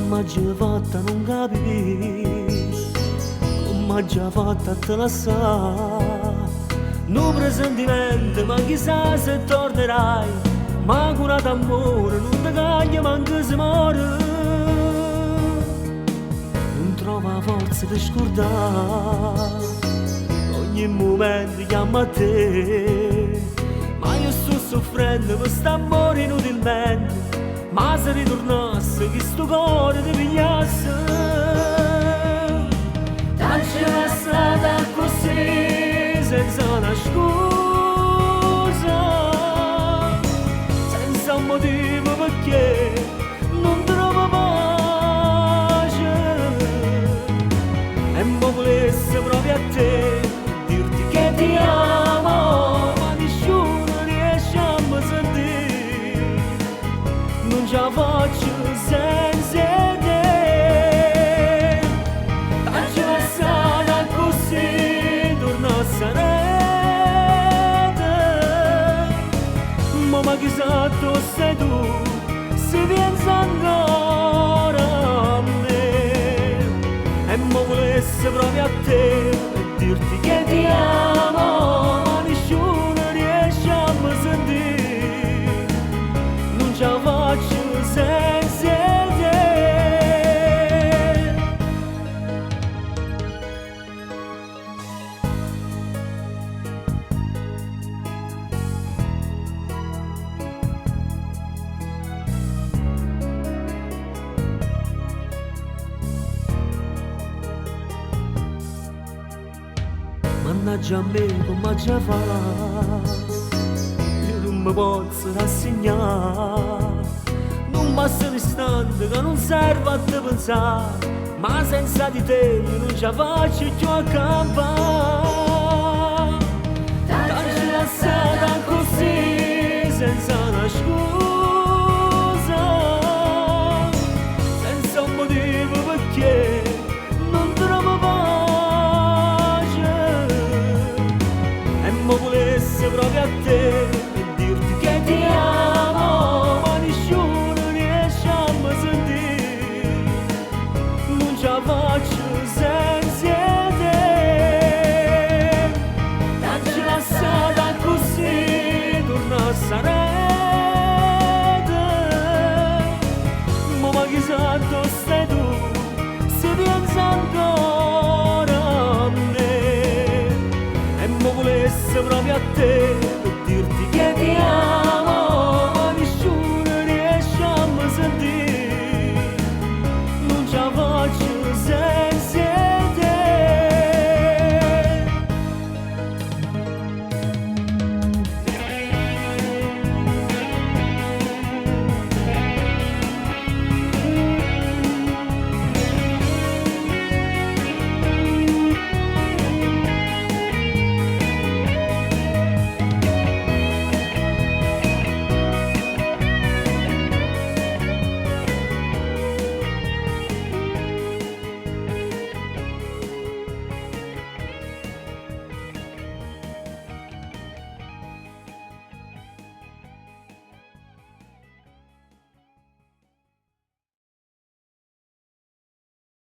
Come già fatta non capire, come già fatta a te lasciare. Non presentimento, ma chissà se tornerai, ma curato amore non ti caglia manco se muore. Non trova forza di scordare, ogni momento chiama a te, ma io sto soffrendo per st'amore inutilmente. Ma se ritornasse che sto cuore ti pigliasse, tanto è stata così senza una scusa, senza un motivo perché non trovo pace. E mo volesse proprio a te dirti che ti amo, ma nessuno riesce a me sentire. Non ce la faccio senza te, tanto è stata così, torna a sarete. Ma chissà tu sei tu, se pensa ancora a me. E mo volesse proprio a te dirti che ti amo, ma nessuno riesce a me sentire. Non ce la faccio senza te. Mannaggia a me come già fa, io non mi posso rassegnare. Non basta un istante che non serve a te pensare, ma senza di te io non ce la faccio più a campare. Tanto è stata così senza una scusa, senza un motivo perché non trovo pace. E mo volesse proprio a te dirti che ti amo, ma nessuno riesce a me sentire. Non ce la faccio senza te, tanto è stata così, torna a sarete. Ma chissà dove stai tu, se pensa ancora a me. E mo volesse proprio a te